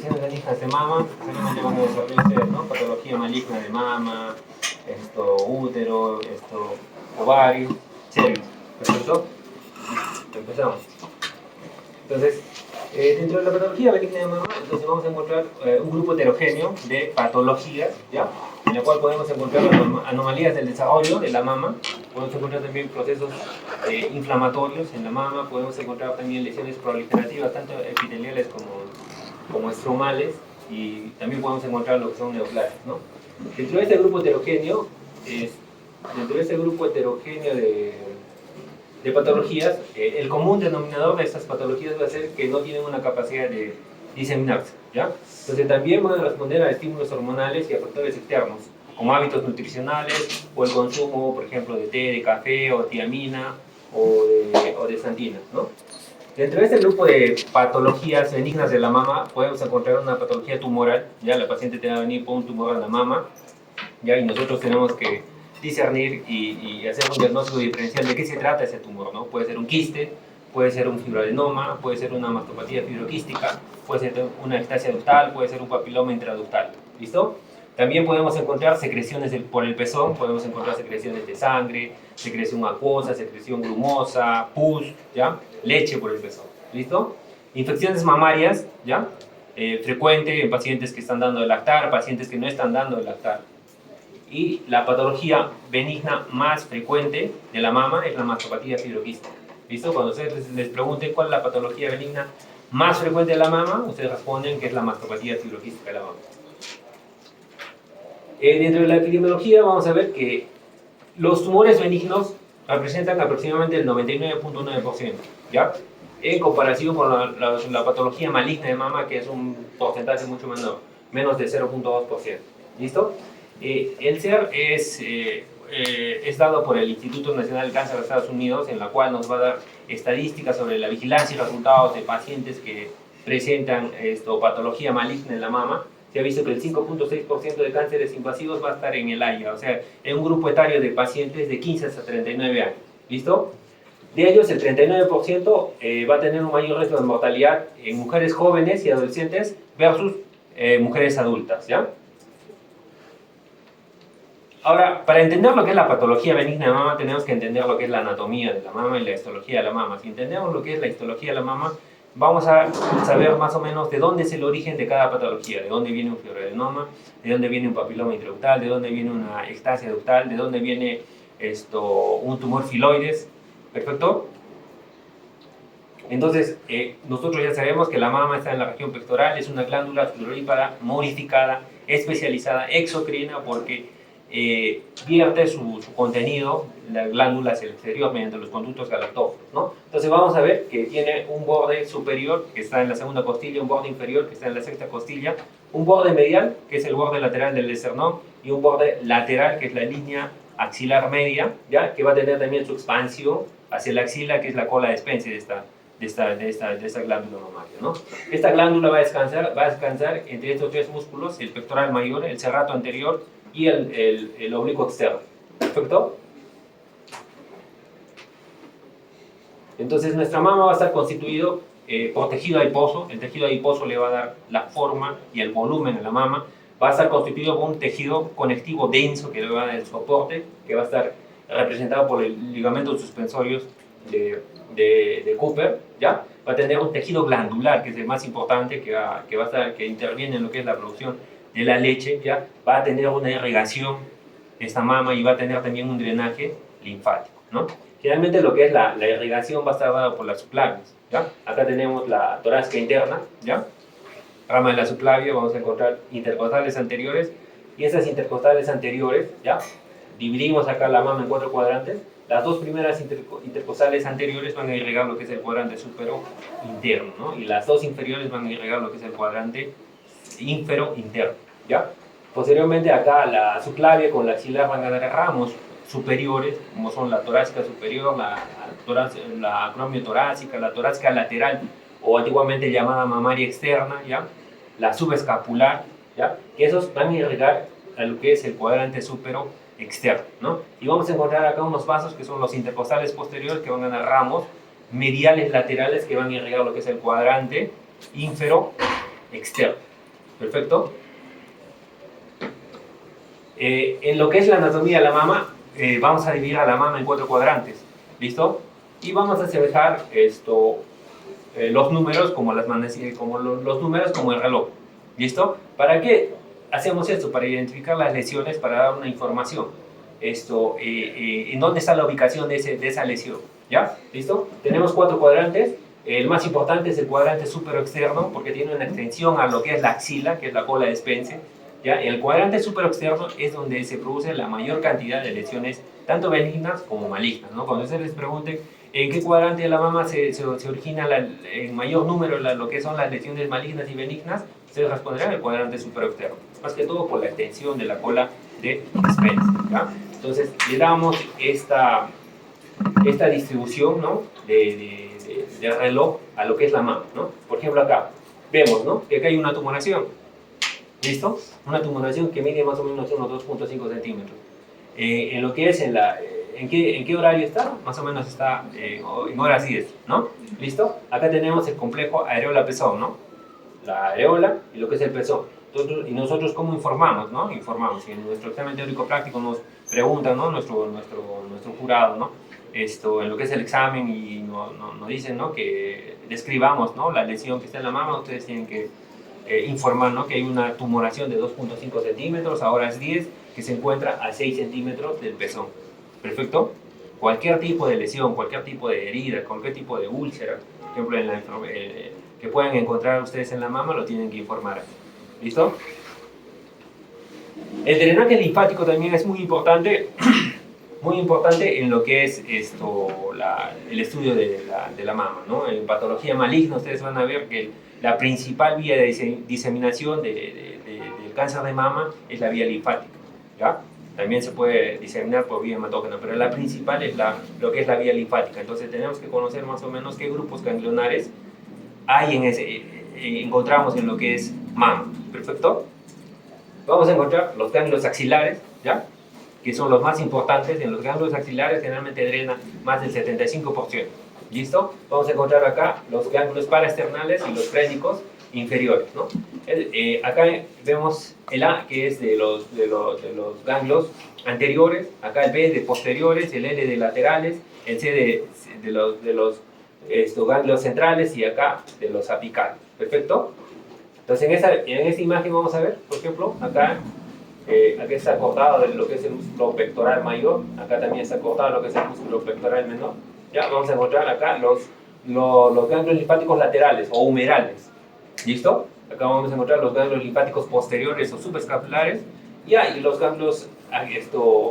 lesiones benignas de mama, seguramente van a desarrollar ustedes, ¿no? Patología maligna de mama, útero, ovario, cervix. ¿Perfecto? Empezamos. Entonces, dentro de la patología benigna de mama, entonces vamos a encontrar un grupo heterogéneo de patologías, ¿ya? En la cual podemos encontrar anomalías del desarrollo de la mama, podemos encontrar también procesos inflamatorios en la mama, podemos encontrar también lesiones proliferativas, tanto epiteliales como estromales, y también podemos encontrar lo que son neoplasias, ¿no? Dentro de este grupo heterogéneo, de patologías, el común denominador de estas patologías va a ser que no tienen una capacidad de diseminarse, ¿ya? Entonces también van a responder a estímulos hormonales y a factores externos, como hábitos nutricionales o el consumo, por ejemplo, de té, de café o tiamina o de santina, ¿no? Dentro de este grupo de patologías benignas de la mama podemos encontrar una patología tumoral, ya la paciente te va a venir con un tumor en la mama, ya, y nosotros tenemos que discernir y hacer un diagnóstico diferencial de qué se trata ese tumor, ¿no? Puede ser un quiste, puede ser un fibroadenoma, puede ser una mastopatía fibroquística, puede ser una ectasia ductal, puede ser un papiloma intraductal, ¿listo? También podemos encontrar secreciones por el pezón, podemos encontrar secreciones de sangre, secreción acuosa, secreción grumosa, pus, ¿ya? Leche por el pezón, ¿listo? Infecciones mamarias, ¿ya? Frecuente en pacientes que están dando de lactar, pacientes que no están dando de lactar. Y la patología benigna más frecuente de la mama es la mastopatía fibroquística. ¿Listo? Cuando ustedes les pregunten cuál es la patología benigna más frecuente de la mama, ustedes responden que es la mastopatía fibroquística de la mama. Dentro de la epidemiología vamos a ver que los tumores benignos representan aproximadamente el 99.9%, ¿ya? En comparación con la patología maligna de mama, que es un porcentaje mucho menor, menos de 0.2%. ¿Listo? El CER es dado por el Instituto Nacional del Cáncer de Estados Unidos, en la cual nos va a dar estadísticas sobre la vigilancia y resultados de pacientes que presentan patología maligna en la mama. Se ha visto que el 5.6% de cánceres invasivos va a estar en el área, o sea, en un grupo etario de pacientes de 15 hasta 39 años. ¿Listo? De ellos, el 39% va a tener un mayor riesgo de mortalidad en mujeres jóvenes y adolescentes versus mujeres adultas, ¿ya? Ahora, para entender lo que es la patología benigna de mama, tenemos que entender lo que es la anatomía de la mama y la histología de la mama. Si entendemos lo que es la histología de la mama, vamos a saber más o menos de dónde es el origen de cada patología, de dónde viene un fibroadenoma, de dónde viene un papiloma intraductal, de dónde viene una ectasia ductal, de dónde viene un tumor filoides. ¿Perfecto? Entonces, nosotros ya sabemos que la mama está en la región pectoral, es una glándula sudorípara modificada, especializada, exocrina, porque vierte su contenido, la glándula hacia el exterior mediante los conductos galactóforos, ¿no? Entonces vamos a ver que tiene un borde superior que está en la segunda costilla, un borde inferior que está en la sexta costilla, un borde medial que es el borde lateral del esternón y un borde lateral que es la línea axilar media, ¿ya? Que va a tener también su expansión hacia la axila, que es la cola de Spencer de esta glándula mamaria, ¿no? Esta glándula va a descansar entre estos tres músculos, el pectoral mayor, el serrato anterior y el oblicuo externo. ¿Perfecto? Entonces nuestra mama va a estar constituido por tejido adiposo. El tejido adiposo le va a dar la forma y el volumen a la mama. Va a estar constituido por un tejido conectivo denso que le va a dar el soporte, que va a estar representado por el ligamento suspensorios de Cooper, ¿ya? Va a tener un tejido glandular, que es el más importante, que interviene en lo que es la producción de la leche, ¿ya? Va a tener una irrigación esta mama y va a tener también un drenaje linfático, ¿no? Generalmente lo que es la irrigación va a estar dada por las subclavias, ¿ya? Acá tenemos la torácica interna, ¿ya? Rama de la subclavia, vamos a encontrar intercostales anteriores, y esas intercostales anteriores, ¿ya? Dividimos acá la mama en 4 cuadrantes. Las dos primeras intercostales anteriores van a irrigar lo que es el cuadrante supero interno, ¿no? Y las dos inferiores van a irrigar lo que es el cuadrante ínfero interno, ¿ya? Posteriormente acá la subclavia con la axilar van a dar ramos superiores, como son la torácica superior, la acromio torácica, la torácica lateral, o antiguamente llamada mamaria externa, ¿ya? La subescapular, ¿ya? Que esos van a irrigar a lo que es el cuadrante supero externo, ¿no? Y vamos a encontrar acá unos vasos que son los intercostales posteriores, que van a dar ramos mediales laterales que van a irrigar lo que es el cuadrante ínfero externo. Perfecto. En lo que es la anatomía de la mama, vamos a dividir a la mama en 4 cuadrantes. ¿Listo? Y vamos a asemejar los números como los números como el reloj. ¿Listo? ¿Para qué hacemos esto? Para identificar las lesiones, para dar una información. En dónde está la ubicación de esa lesión. ¿Ya? ¿Listo? Tenemos 4 cuadrantes. El más importante es el cuadrante superoexterno porque tiene una extensión a lo que es la axila, que es la cola de Spencer. ¿Ya? El cuadrante superoexterno es donde se produce la mayor cantidad de lesiones, tanto benignas como malignas, ¿no? Cuando se les pregunte en qué cuadrante de la mama se origina el mayor número de lo que son las lesiones malignas y benignas, se responderá en el cuadrante superoexterno, más que todo por la extensión de la cola de Spencer. ¿Ya? Entonces, le damos esta distribución, ¿no? de reloj a lo que es la mama, ¿no? Por ejemplo, acá vemos, ¿no? Que acá hay una tumoración. ¿Listo? Una tumoración que mide más o menos unos 2.5 centímetros. En lo que es ¿en qué horario está? Más o menos está en horas 10, ¿no? ¿Listo? Acá tenemos el complejo areola-pezón, ¿no? La areola y lo que es el pezón. Y nosotros, ¿cómo informamos, no? Informamos. Y en nuestro examen teórico práctico nos preguntan, ¿no? Nuestro jurado, ¿no? En lo que es el examen y nos dicen, ¿no? Que describamos, ¿no? La lesión que está en la mama, ustedes tienen que informar, ¿no? Que hay una tumoración de 2.5 centímetros a horas 10 que se encuentra a 6 centímetros del pezón. ¿Perfecto? Cualquier tipo de lesión, cualquier tipo de herida, cualquier tipo de úlcera, por ejemplo, que puedan encontrar ustedes en la mama, lo tienen que informar. ¿Listo? El drenaje linfático también es muy importante en lo que es el estudio de la mama, ¿no? En patología maligna ustedes van a ver que la principal vía de diseminación del cáncer de mama es la vía linfática, ¿ya? También se puede diseminar por vía hematógena, pero la principal es lo que es la vía linfática. Entonces tenemos que conocer más o menos qué grupos ganglionares encontramos en lo que es mama. ¿Perfecto? Vamos a encontrar los ganglios axilares, ¿ya? Que son los más importantes. En los ganglios axilares generalmente drena más del 75%. ¿Listo? Vamos a encontrar acá los ganglios paraesternales y los frénicos inferiores, ¿no? Acá vemos el A, que es de los ganglios anteriores, acá el B de posteriores, el L de laterales, el C de los ganglios centrales y acá de los apicales. ¿Perfecto? Entonces en esta imagen vamos a ver, por ejemplo, acá está cortado de lo que es el músculo pectoral mayor, acá también está cortado lo que es el músculo pectoral menor. Ya vamos a encontrar acá los ganglios linfáticos laterales o humerales. ¿Listo? Acá vamos a encontrar los ganglios linfáticos posteriores o subescapulares y los ganglios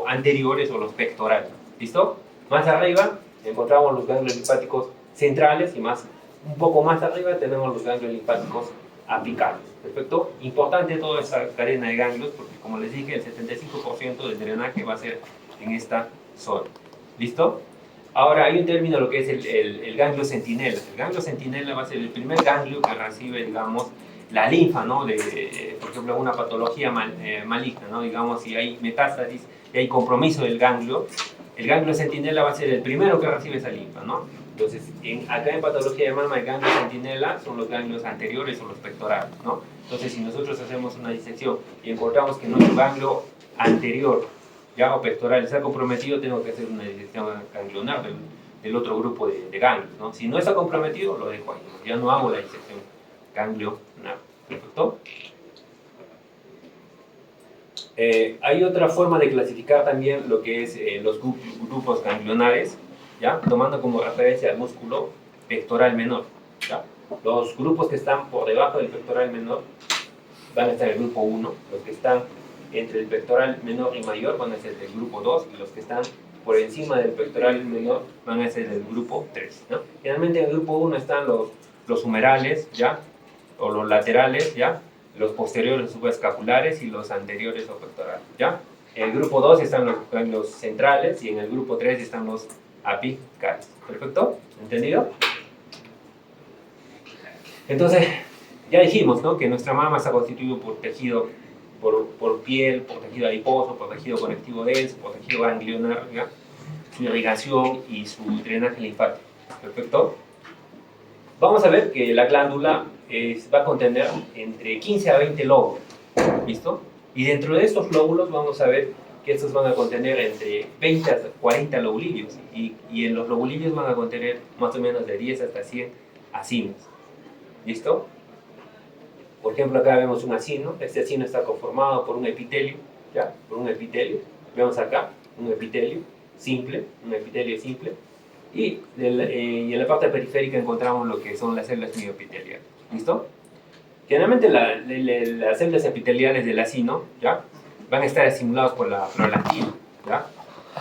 anteriores o los pectorales. ¿Listo? Más arriba encontramos los ganglios linfáticos centrales y un poco más arriba tenemos los ganglios linfáticos apicales. ¿Perfecto? Importante toda esta cadena de ganglios porque, como les dije, el 75% del drenaje va a ser en esta zona. ¿Listo? Ahora hay un término, lo que es el ganglio centinela. El ganglio centinela va a ser el primer ganglio que recibe, digamos, la linfa, ¿no? Por ejemplo, una patología maligna, ¿no? Digamos, si hay metástasis y hay compromiso del ganglio, el ganglio centinela va a ser el primero que recibe esa linfa, ¿no? Entonces, acá en patología de mama, el ganglio centinela son los ganglios anteriores o los pectorales, ¿no? Entonces, si nosotros hacemos una disección y encontramos que nuestro ganglio anterior, ya, o pectoral, está comprometido, tengo que hacer una disección ganglionar del otro grupo de ganglios, ¿no? Si no está comprometido, lo dejo ahí, ya no hago la disección ganglionar. ¿Perfecto? Hay otra forma de clasificar también lo que es los grupos ganglionares, ¿ya? Tomando como referencia el músculo pectoral menor, ¿ya? Los grupos que están por debajo del pectoral menor van a estar en el grupo 1, los que están entre el pectoral menor y mayor van a ser del grupo 2 y los que están por encima del pectoral menor van a ser del grupo 3, ¿no? Generalmente en el grupo 1 están los humerales, ¿ya? O los laterales, ¿ya? Los posteriores subescapulares y los anteriores o pectorales, ¿ya? En el grupo 2 están los centrales y en el grupo 3 están los apicales. ¿Perfecto? ¿Entendido? Entonces, ya dijimos, ¿no? Que nuestra mama está constituida por tejido, por piel, por tejido adiposo, por tejido conectivo denso, por tejido ganglionar, ¿ya? Su irrigación y su drenaje linfático. ¿Perfecto? Vamos a ver que la glándula va a contener entre 15 a 20 lóbulos, ¿listo? Y dentro de estos lóbulos vamos a ver que estos van a contener entre 20 a 40 lobulillos, y en los lobulillos van a contener más o menos de 10 hasta 100 acinos, ¿listo? Por ejemplo, acá vemos un acino. Este acino está conformado por un epitelio, ¿ya? Por un epitelio. Vemos acá un epitelio simple, y en la parte periférica encontramos lo que son las células mioepiteliales, ¿listo? Generalmente las células epiteliales del acino, ¿ya? Van a estar estimuladas por la prolactina, ¿ya?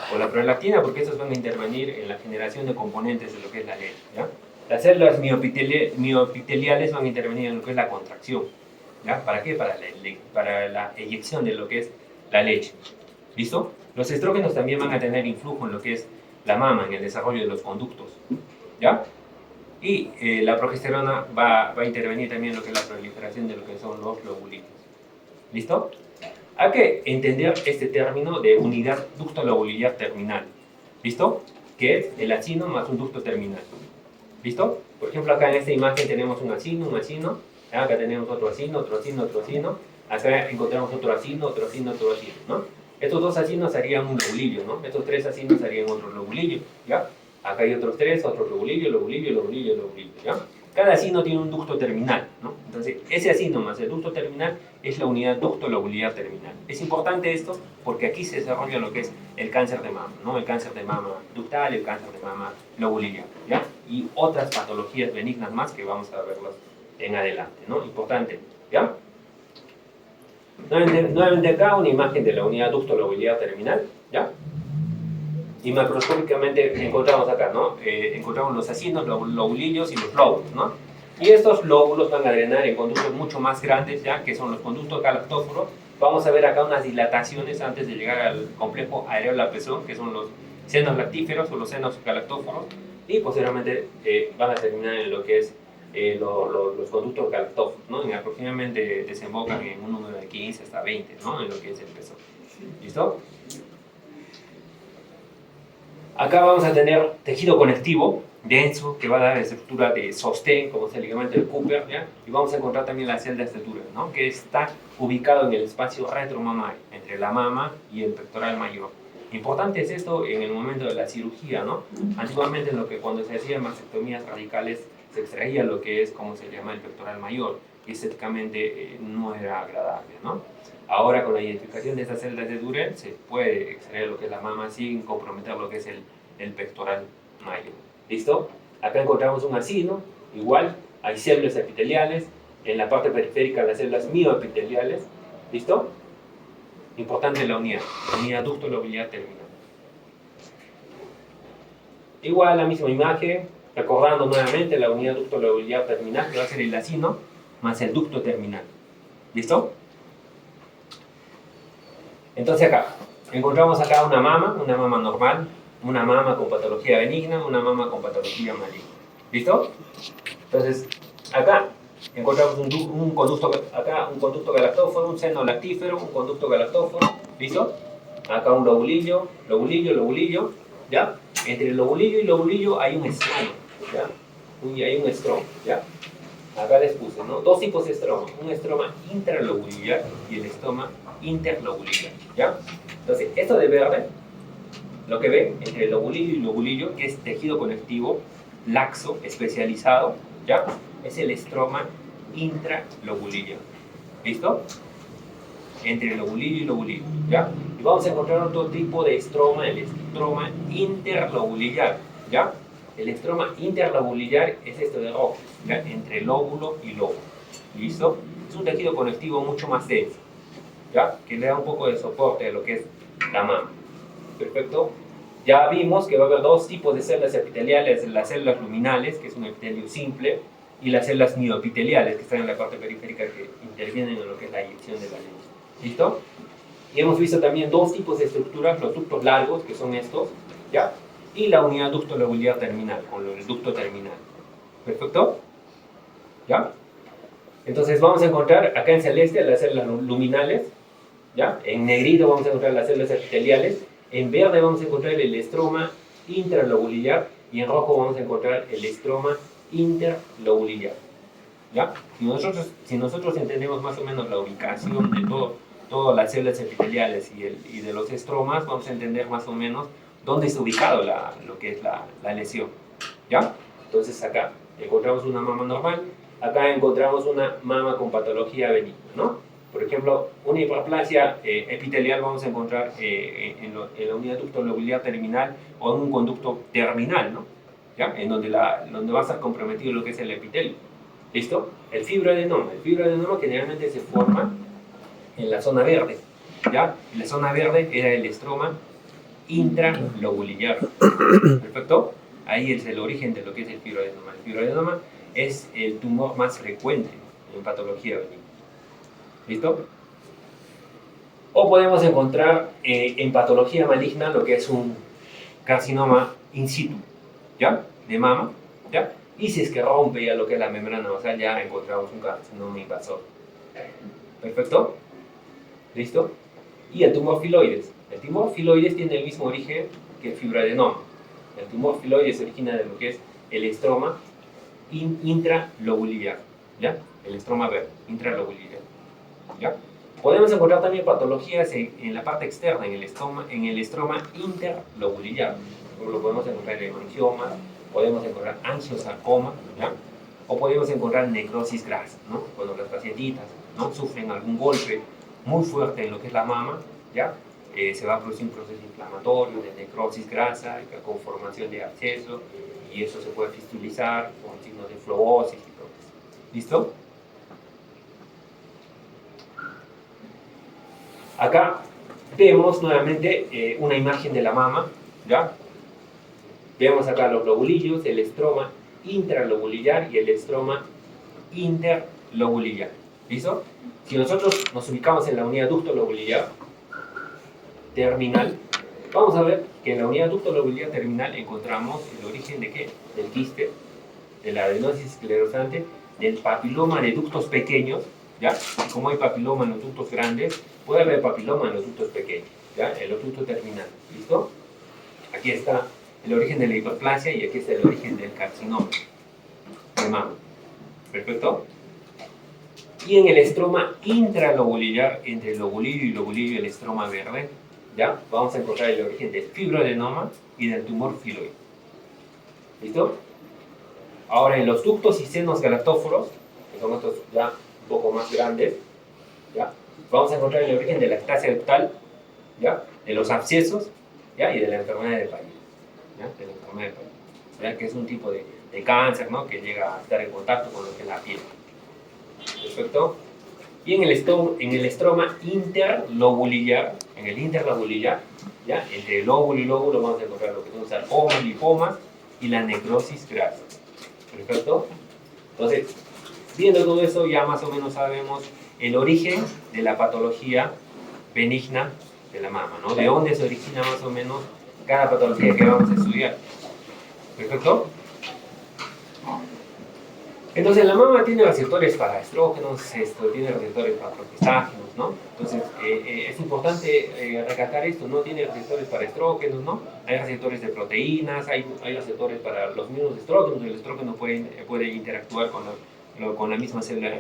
Por la prolactina, porque estos van a intervenir en la generación de componentes de lo que es la leche, ¿ya? Las células mioepiteliales van a intervenir en lo que es la contracción, ¿ya? ¿Para qué? Para la eyección de lo que es la leche, ¿listo? Los estrógenos también van a tener influjo en lo que es la mama, en el desarrollo de los conductos, ¿ya? Y la progesterona va a intervenir también en lo que es la proliferación de lo que son los lobulillos, ¿listo? Hay que entender este término de unidad ducto-lobulillar terminal, ¿listo? Que es el acino más un ducto terminal, ¿listo? Por ejemplo, acá en esta imagen tenemos un acino, acá tenemos otro acino, acá encontramos otro acino, ¿no? Estos dos acinos harían un lobulillo, ¿no? Estos tres acinos harían otro lobulillo, ¿ya? Acá hay otros tres, otro lobulillo, ¿ya? Cada acino tiene un ducto terminal, ¿no? Entonces, ese acino más el ducto terminal es la unidad ducto-lobulillar terminal. Es importante esto porque aquí se desarrolla lo que es el cáncer de mama, ¿no? El cáncer de mama ductal, el cáncer de mama lobulillar, ¿ya? Y otras patologías benignas más que vamos a verlas en adelante, ¿no? Importante, ¿ya? Nuevamente acá una imagen de la unidad ducto-lobulillar terminal, ¿ya? Y macroscópicamente encontramos acá, ¿no? Encontramos los acinos, los lobulillos y los lóbulos, ¿no? Y estos lóbulos van a drenar en conductos mucho más grandes, ¿ya? Que son los conductos galactóforos. Vamos a ver acá unas dilataciones antes de llegar al complejo areola-pezón, que son los senos lactíferos o los senos galactóforos, y posteriormente van a terminar en lo que es los conductos galactóforos, ¿no? Y aproximadamente desembocan en un número de 15 hasta 20, ¿no? En lo que es el pezón. ¿Listo? Acá vamos a tener tejido conectivo denso que va a dar estructura de sostén, como es el ligamento de Cooper, ¿ya? Y vamos a encontrar también la celda de Duren, ¿no? Que está ubicado en el espacio retromamario, entre la mama y el pectoral mayor. Importante es esto en el momento de la cirugía, ¿no? Antiguamente cuando se hacían mastectomías radicales se extraía lo que es, como se llama, el pectoral mayor, y estéticamente no era agradable, ¿no? Ahora, con la identificación de estas celdas de Duren, se puede extraer lo que es la mama sin comprometer lo que es el pectoral mayor. ¿Listo? Acá encontramos un acino, igual, hay células epiteliales, en la parte periférica las células mioepiteliales, ¿listo? Importante la unidad ducto-lobulillar terminal. Igual la misma imagen, recordando nuevamente la unidad ducto-lobulillar terminal, que va a ser el acino más el ducto terminal. ¿Listo? Entonces acá, encontramos acá una mama normal, una mama con patología benigna, una mama con patología maligna. ¿Listo? Entonces, acá encontramos un conducto galactóforo, un seno lactífero, un conducto galactóforo. ¿Listo? Acá un lobulillo, ¿ya? Entre el lobulillo y lobulillo hay un estroma, ¿ya? Hay un estroma, ¿ya? Acá les puse, ¿no? Dos tipos de estroma, un estroma intralobulillar y el estroma interlobulillar, ¿ya? Entonces, esto de verde, lo que ven entre el lobulillo y lobulillo, que es tejido conectivo, laxo, especializado, ¿ya? Es el estroma intralobulillar, ¿listo? Entre el lobulillo y lobulillo, ¿ya? Y vamos a encontrar otro tipo de estroma, el estroma interlobulillar, ¿ya? El estroma interlobulillar es esto de rojo, ¿ya? Entre lóbulo y lóbulo, ¿listo? Es un tejido conectivo mucho más denso, ¿ya? Que le da un poco de soporte a lo que es la mama. Perfecto. Ya vimos que va a haber dos tipos de células epiteliales, las células luminales, que es un epitelio simple, y las células mioepiteliales, que están en la parte periférica, que intervienen en lo que es la eyección de la leche. ¿Listo? Y hemos visto también dos tipos de estructuras, los ductos largos, que son estos, ¿ya? Y la unidad ducto-lobulillar terminal, con el ducto terminal. ¿Perfecto? ¿Ya? Entonces vamos a encontrar acá en celeste las células luminales, ¿ya? En negrito vamos a encontrar las células epiteliales, en verde vamos a encontrar el estroma intralobulillar y en rojo vamos a encontrar el estroma interlobulillar. ¿Ya? Si nosotros entendemos más o menos la ubicación de todas las células epiteliales y de los estromas, vamos a entender más o menos dónde está ubicado lo que es la lesión. ¿Ya? Entonces acá encontramos una mama normal, acá encontramos una mama con patología benigna, ¿no? Por ejemplo, una hiperplasia epitelial vamos a encontrar en la unidad ducto-lobulillar terminal o en un conducto terminal, ¿no? ¿Ya? En donde va a estar comprometido lo que es el epitelio. ¿Listo? El fibroadenoma generalmente se forma en la zona verde, ¿ya? En la zona verde era el estroma intralobulillar. ¿Perfecto? Ahí es el origen de lo que es el fibroadenoma. El fibroadenoma es el tumor más frecuente en patología benigna. ¿Listo? O podemos encontrar en patología maligna lo que es un carcinoma in situ, ¿ya? De mama, ¿ya? Y si es que rompe ya lo que es la membrana basal, ya encontramos un carcinoma invasor. ¿Perfecto? ¿Listo? Y el tumor filoides. El tumor filoides tiene el mismo origen que el fibroadenoma. El tumor filoides se origina de lo que es el estroma intralobulillar, ¿ya? El estroma verde, intralobulillar, ¿ya? Podemos encontrar también patologías en la parte externa, en el estroma interlobulillar. Lo podemos encontrar en hemangioma, podemos encontrar angiosarcoma, ¿ya? O podemos encontrar necrosis grasa, ¿no? Cuando las pacientitas, ¿no?, sufren algún golpe muy fuerte en lo que es la mama, ¿ya? Se va a producir un proceso inflamatorio de necrosis grasa, con formación de absceso, y eso se puede fistulizar con signos de flobosis y todo eso. ¿Listo? Acá vemos nuevamente una imagen de la mama, ¿ya? Vemos acá los lobulillos, el estroma intralobulillar y el estroma interlobulillar. ¿Listo? Si nosotros nos ubicamos en la unidad ducto-lobulillar terminal, vamos a ver que en la unidad ducto-lobulillar terminal encontramos el origen de ¿qué? Del quiste, de la adenosis esclerosante, del papiloma de ductos pequeños, ¿ya? Como hay papiloma en los ductos grandes, puede haber papiloma en los ductos pequeños, ¿ya? En los ductos terminales, ¿listo? Aquí está el origen de la hiperplasia y aquí está el origen del carcinoma de mama. ¿Perfecto? Y en el estroma intralobulillar, entre el lobulillo y lobulillo, el estroma verde, ¿ya? Vamos a encontrar el origen del fibroadenoma y del tumor filoide. ¿Listo? Ahora, en los ductos y senos galactóforos, que son estos ya un poco más grandes, ¿ya? Vamos a encontrar el origen de la ectasia ductal, ¿ya? De los abscesos, ¿ya? Y de la enfermedad de Paget, ¿ya? De la enfermedad de Paget, ¿ya? Que es un tipo de cáncer, ¿no?, que llega a estar en contacto con lo que es la piel. ¿Perfecto? Y en el estroma interlobulillar, ¿ya? Entre el lóbulo y lóbulo vamos a encontrar lo que son sarcomas, lipomas y la necrosis grasa. ¿Perfecto? Entonces, viendo todo eso, ya más o menos sabemos el origen de la patología benigna de la mama, ¿no? De dónde se origina más o menos cada patología que vamos a estudiar. ¿Perfecto? Entonces, la mama tiene receptores para estrógenos, tiene receptores para progestágenos, ¿no? Entonces, es importante recalcar esto, ¿no? Tiene receptores para estrógenos, ¿no? Hay receptores de proteínas, hay receptores para los mismos estrógenos. El estrógeno puede interactuar con la misma célula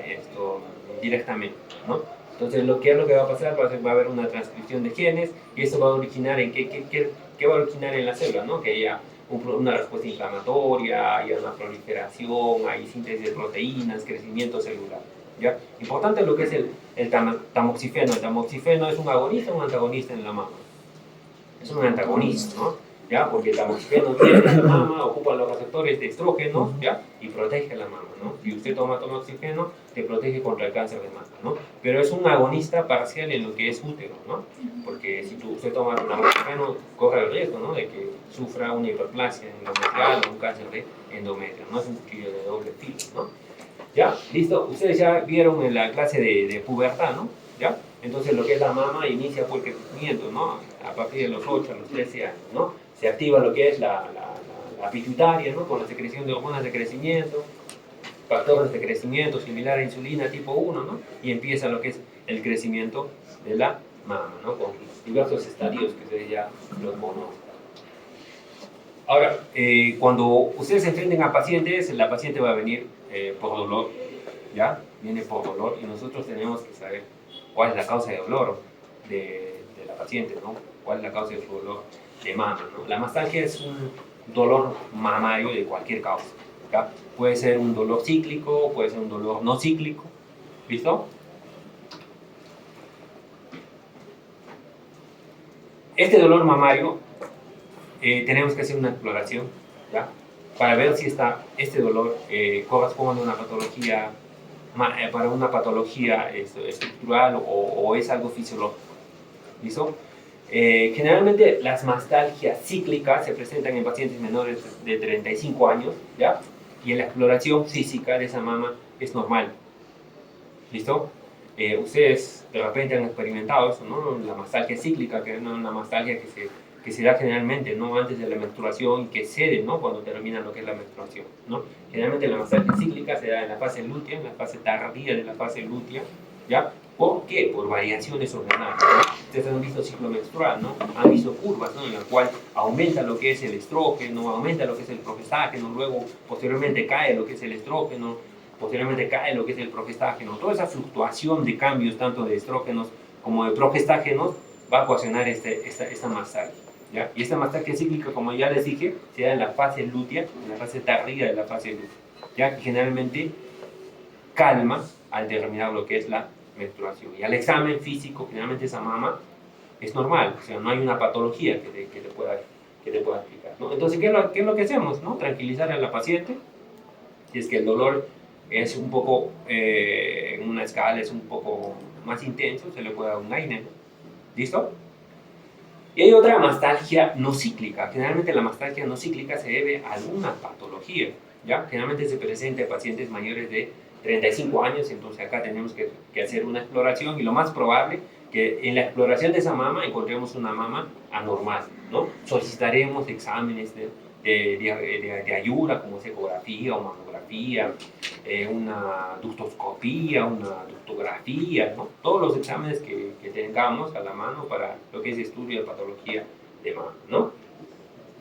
directamente, ¿no? Entonces, ¿qué es lo que va a pasar? Va a haber una transcripción de genes y eso va a originar en ¿qué va a originar en la célula, ¿no? Que haya una respuesta inflamatoria, hay una proliferación, hay síntesis de proteínas, crecimiento celular, ¿ya? Importante lo que es el tamoxifeno. El tamoxifeno es un agonista o un antagonista en la mama. Es un antagonista, ¿no? ¿Ya? Porque el tamoxifeno tiene la mama, ocupa los receptores de estrógeno, ¿ya? Y protege la mama, ¿no? Si usted toma tamoxifeno, te protege contra el cáncer de mama, ¿no? Pero es un agonista parcial en lo que es útero, ¿no? Porque si usted toma tamoxifeno, corre el riesgo, ¿no?, de que sufra una hiperplasia endometrial o un cáncer de endometrio, ¿no? Es un cuchillo de doble filo, ¿no? ¿Ya? ¿Listo? Ustedes ya vieron en la clase de pubertad, ¿no? ¿Ya? Entonces lo que es la mama inicia por el crecimiento, ¿no? A partir de los 8 a los 13 años, ¿no? Se activa lo que es la pituitaria, ¿no?, con la secreción de hormonas de crecimiento, factores de crecimiento similar a insulina tipo 1, ¿no? Y empieza lo que es el crecimiento de la mama, ¿no?, con diversos estadios que se llaman los monos. Ahora, cuando ustedes se enfrenten a pacientes, la paciente va a venir por dolor, ¿ya? Viene por dolor y nosotros tenemos que saber cuál es la causa de dolor de la paciente, ¿no? ¿Cuál es la causa de su dolor de mama, ¿no? La mastalgia es un dolor mamario de cualquier causa, ¿ya? Puede ser un dolor cíclico, puede ser un dolor no cíclico, ¿listo? Este dolor mamario, tenemos que hacer una exploración, ¿ya? Para ver si este dolor corresponde a una patología, para una patología estructural o es algo fisiológico, ¿listo? Generalmente las mastalgias cíclicas se presentan en pacientes menores de 35 años, ¿ya? Y en la exploración física de esa mama es normal, ¿listo? Ustedes de repente han experimentado eso, ¿no? La mastalgia cíclica, que es una mastalgia que se da generalmente, ¿no? Antes de la menstruación y que cede, ¿no? Cuando termina lo que es la menstruación, ¿no? Generalmente la mastalgia cíclica se da en la fase lútea, en la fase tardía de la fase lútea, ¿ya? ¿Por qué? Por variaciones hormonales, ¿no? Ustedes han visto ciclo menstrual, ¿no? Han visto curvas, ¿no? En la cual aumenta lo que es el estrógeno, aumenta lo que es el progestágeno, luego posteriormente cae lo que es el estrógeno, posteriormente cae lo que es el progestágeno. Toda esa fluctuación de cambios, tanto de estrógenos como de progestágenos, va a ocasionar esta mastalgia, ¿ya? Y esta mastalgia cíclica, como ya les dije, se da en la fase lútea, en la fase tardía de la fase lútea, ¿ya? Que generalmente calma al terminar lo que es la menstruación. Y al examen físico, generalmente esa mama es normal, o sea, no hay una patología que te pueda explicar, ¿no? Entonces, ¿qué es lo que hacemos, no? Tranquilizar a la paciente, si es que el dolor es un poco, en una escala es un poco más intenso, se le puede dar un AINE, ¿listo? Y hay otra mastalgia no cíclica. Generalmente la mastalgia no cíclica se debe a alguna patología, ¿ya? Generalmente se presenta en pacientes mayores de 35 años, entonces acá tenemos que hacer una exploración y lo más probable que en la exploración de esa mama encontremos una mama anormal, ¿no? Solicitaremos exámenes de ayuda como es ecografía o mamografía, una ductoscopía, una ductografía, ¿no? Todos los exámenes que tengamos a la mano para lo que es estudio de patología de mama, ¿no?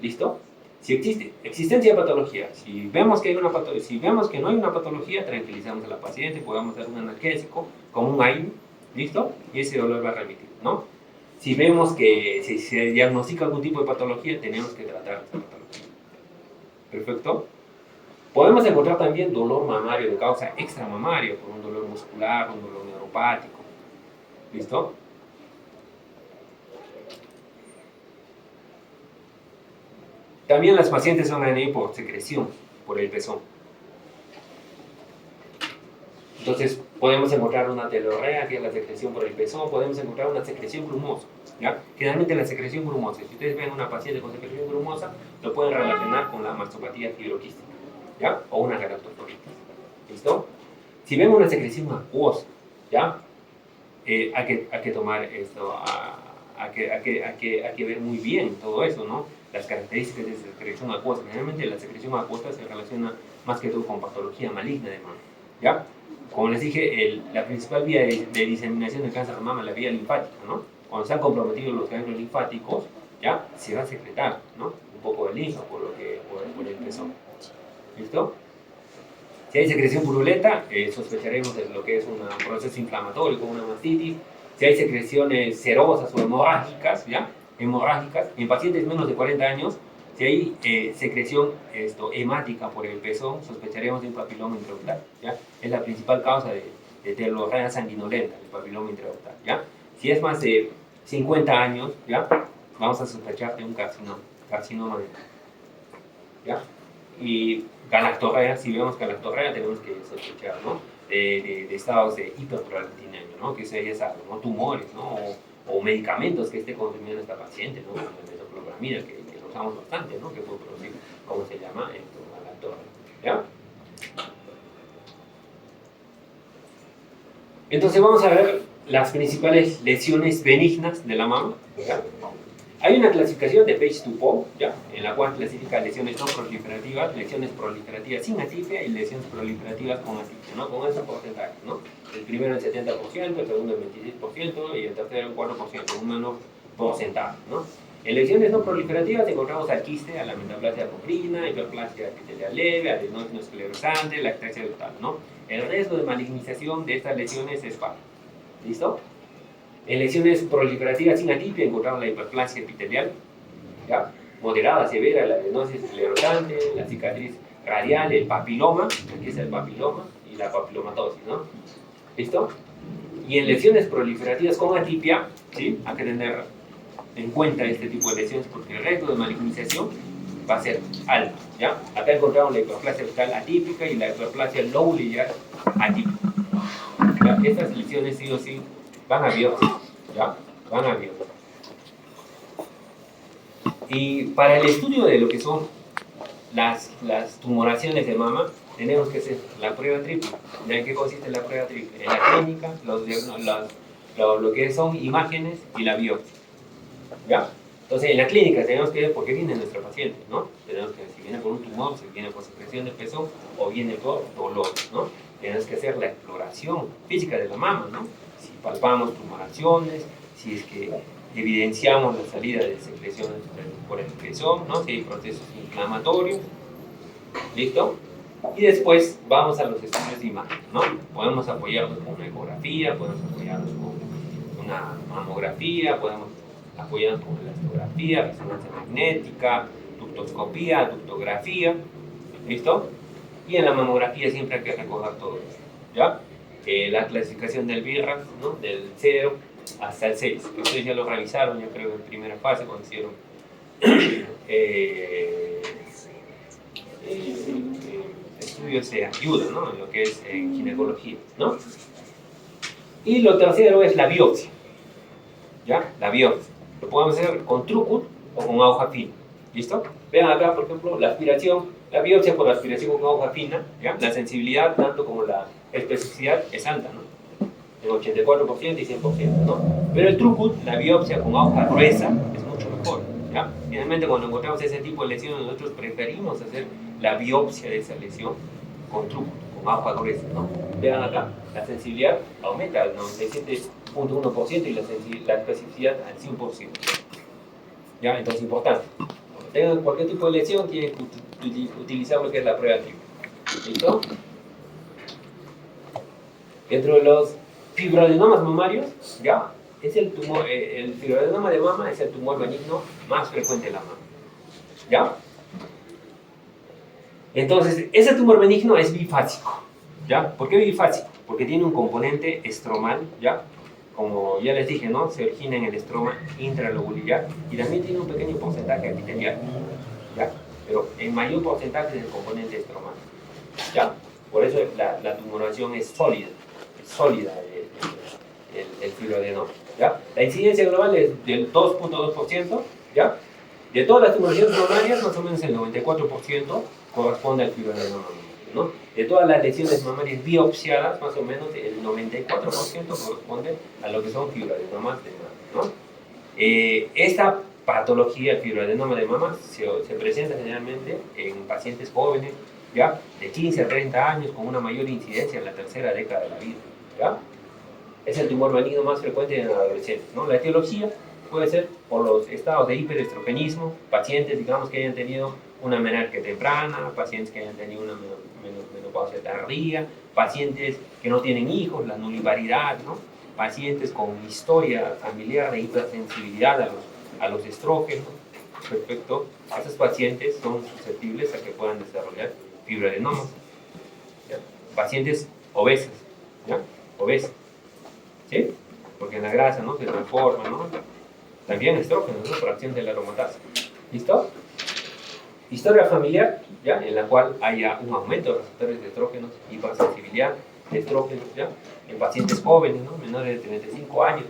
¿Listo? Si existe existencia de patología, si vemos que no hay una patología, tranquilizamos a la paciente, podemos dar un analgésico como un AINE, ¿listo? Y ese dolor va a remitir, ¿no? Si vemos que se diagnostica algún tipo de patología, tenemos que tratar esa patología. ¿Perfecto? Podemos encontrar también dolor mamario de causa extramamaria, por un dolor muscular, un dolor neuropático. ¿Listo? También las pacientes son ANI por secreción, por el pezón. Entonces, podemos encontrar una telorrea, que es la secreción por el pezón, podemos encontrar una secreción grumosa, ¿ya? Generalmente la secreción grumosa, si ustedes ven una paciente con secreción grumosa, lo pueden relacionar con la mastopatía fibroquística, ¿ya? O una galactostoritis, ¿listo? Si vemos una secreción acuosa, ¿ya? Hay que tomar esto, hay que ver muy bien todo eso, ¿no? Las características de secreción acuosa. Generalmente la secreción acuosa se relaciona más que todo con patología maligna de mama, ¿ya? Como les dije, la principal vía de diseminación del cáncer de mama es la vía linfática, ¿no? Cuando están comprometidos los ganglios linfáticos, ¿ya? Se va a secretar, ¿no? Un poco de linfa por el pezón. ¿Listo? Si hay secreción purulenta, sospecharemos de lo que es un proceso inflamatorio como una mastitis. Si hay secreciones serosas o hemorrágicas, ¿ya? Hemorrágicas, en pacientes menos de 40 años, si hay secreción hemática por el pezón, sospecharemos de un papiloma intraocular, ¿ya? Es la principal causa de telorrea sanguinolenta, el papiloma intraocular, ¿ya? Si es más de 50 años, ¿ya? Vamos a sospechar de un carcinoma de mama, ¿ya? Y galactorrea, si vemos galactorrea, tenemos que sospechar, ¿no? De estados de hiperprolactinemia, ¿no? Que eso ya es algo, ¿no? Tumores, ¿no? O medicamentos que esté consumiendo esta paciente, ¿no? Como la metoclopramida, que lo usamos bastante, ¿no? Que puede producir, ¿cómo se llama? Galactorrea, ¿ya? Entonces vamos a ver las principales lesiones benignas de la mama, ¿ya? Hay una clasificación de Page-Tupou, ¿ya? En la cual clasifica lesiones no proliferativas, lesiones proliferativas sin atifia y lesiones proliferativas con atifia, ¿no? Con esos porcentajes, ¿no? El primero el 70%, el segundo el 26% y el tercero el 4%, un menor porcentaje, ¿no? En lesiones no proliferativas encontramos al quiste, a la metaplasia pocrina, hiperplasia epitelial leve, adenosis no esclerosante, lactancia ductal, ¿no? El riesgo de malignización de estas lesiones es bajo. ¿Listo? En lesiones proliferativas sin atipia encontramos la hiperplasia epitelial, ¿ya? Moderada, severa, la adenosis esclerosante, la cicatriz radial, el papiloma, aquí es el papiloma, y la papilomatosis, ¿no? ¿Listo? Y en lesiones proliferativas con atipia, ¿sí? Hay que tener en cuenta este tipo de lesiones porque el riesgo de malignización va a ser alto, ¿ya? Acá encontramos la hiperplasia ductal atípica y la hiperplasia lobulillar atípica, ¿ya? Estas lesiones sí o sí van a biopsia, ¿ya? Van a biopsia. Y para el estudio de lo que son las tumoraciones de mama, tenemos que hacer la prueba triple. ¿En qué consiste la prueba triple? En la clínica, lo que son imágenes y la biopsia, ¿ya? Entonces, en la clínica tenemos que ver por qué viene nuestro paciente, ¿no? Tenemos que ver si viene por un tumor, si viene por secreción de pezón o viene por dolor, ¿no? Tenemos que hacer la exploración física de la mama, ¿no? Si palpamos tumoraciones, si es que evidenciamos la salida de secreciones por el pezón, ¿no? Si hay procesos inflamatorios, ¿listo? Y después vamos a los estudios de imagen, ¿no? Podemos apoyarnos con una ecografía, podemos apoyarnos con una mamografía, podemos apoyarnos con elastografía, resonancia magnética, ductoscopía, ductografía, ¿listo? Y en la mamografía siempre hay que recoger todo esto, ¿ya? La clasificación del BIRAF, ¿no? Del 0 hasta el 6, que ustedes ya lo revisaron, yo creo, en primera fase cuando hicieron estudios de ayuda, ¿no? En lo que es ginecología, ¿no? Y lo tercero es la biopsia, ¿ya? La biopsia. Lo podemos hacer con trucut o con aguja fina, ¿listo? Vean acá, por ejemplo, la aspiración, la biopsia por aspiración con aguja fina, ¿ya? La sensibilidad, tanto como la especificidad, es alta, ¿no? En 84% y 100%, ¿no? Pero el trucut, la biopsia con aguja gruesa, es mucho mejor, ¿ya? Finalmente, cuando encontramos ese tipo de lesiones, nosotros preferimos hacer la biopsia de esa lesión con trucut, con aguja gruesa, ¿no? Vean acá, la sensibilidad aumenta al 97.1% y la especificidad al 100%. ¿Ya? Entonces, importante. Cuando tengan cualquier tipo de lesión, tienen que utilizar lo que es la prueba triple. ¿Listo? Dentro de los fibroadenomas mamarios, ¿ya? Es el tumor, el fibroadenoma de mama es el tumor benigno más frecuente de la mama, ¿ya? Entonces, ese tumor benigno es bifásico, ¿ya? ¿Por qué bifásico? Porque tiene un componente estromal, ¿ya? Como ya les dije, ¿no? Se origina en el estroma intralobulillar y también tiene un pequeño porcentaje epitelial, ¿ya? Pero en mayor porcentaje es el componente estromal, ¿ya? Por eso la tumoración es sólida el fibroadenoma, ¿ya? La incidencia global es del 2.2%, ¿ya? De todas las tumoraciones mamarias, más o menos el 94% corresponde al fibroadenoma, ¿no? De todas las lesiones mamarias biopsiadas, más o menos el 94% corresponde a lo que son fibroadenomas de mama, ¿no? Esta patología, el fibroadenoma de mama, se presenta generalmente en pacientes jóvenes, ¿ya? De 15 a 30 años, con una mayor incidencia en la tercera década de la vida, ¿ya? Es el tumor benigno más frecuente en adolescentes, ¿no? La etiología puede ser por los estados de hiperestrogenismo, pacientes, digamos, que hayan tenido una menarquia temprana, pacientes que hayan tenido una menopausia tardía, pacientes que no tienen hijos, la nuliparidad, ¿no? Pacientes con historia familiar de hipersensibilidad a los estrógenos. Respecto a esos pacientes son susceptibles a que puedan desarrollar fibroadenomas, ¿ya? Pacientes obesas, ¿ya? Obesas, ¿sí? Porque en la grasa, ¿no? Se transforma, ¿no? También estrógenos, ¿no? Por acción de la aromatasa. ¿Listo? Historia familiar, ¿ya? En la cual haya un aumento de receptores de estrógenos, hipersensibilidad de estrógenos, ¿ya? En pacientes jóvenes, ¿no? Menores de 35 años.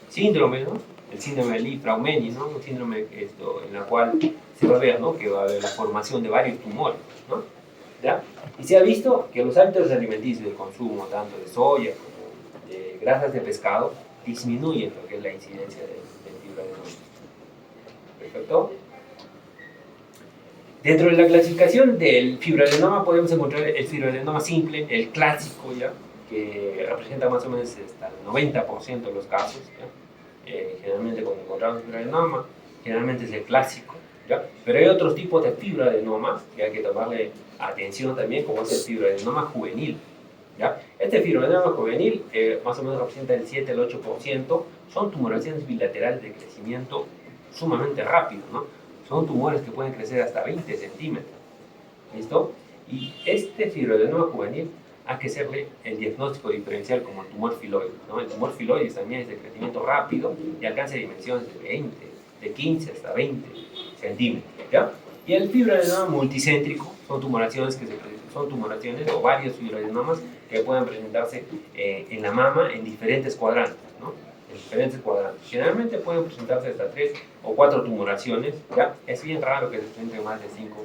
Síndrome, ¿no? El síndrome de Lee-Fraumeni, ¿no? Un síndrome en la cual se va a ver, ¿no? Que va a haber la formación de varios tumores, ¿no? ¿Ya? Y se ha visto que los hábitos alimenticios del consumo, tanto de soya como de grasas de pescado, disminuyen lo que es la incidencia del fibroadenoma. ¿Perfecto? Dentro de la clasificación del fibroadenoma podemos encontrar el fibroadenoma simple, el clásico, ¿ya? Que representa más o menos hasta el 90% de los casos, ¿ya? generalmente cuando encontramos fibroadenoma, generalmente es el clásico, ¿ya? Pero hay otros tipos de fibroadenomas que hay que tomarle atención también, como es el fibroadenoma juvenil, ¿ya? Este fibroadenoma juvenil más o menos representa el 7 al 8%, son tumoraciones bilaterales de crecimiento sumamente rápido, ¿no? Son tumores que pueden crecer hasta 20 centímetros, ¿listo? Y este fibroadenoma juvenil hay que hacerle el diagnóstico diferencial como el tumor filoide, ¿no? El tumor filoide también es de crecimiento rápido y alcanza dimensiones de 20, de 15 hasta 20 centímetros, ¿ya? Y el fibroadenoma multicéntrico son tumoraciones o varios fibroadenomas que pueden presentarse en la mama en diferentes cuadrantes, ¿no? En diferentes cuadrantes. Generalmente pueden presentarse hasta 3 o 4 tumoraciones, ¿ya? Es bien raro que se presenten más de 5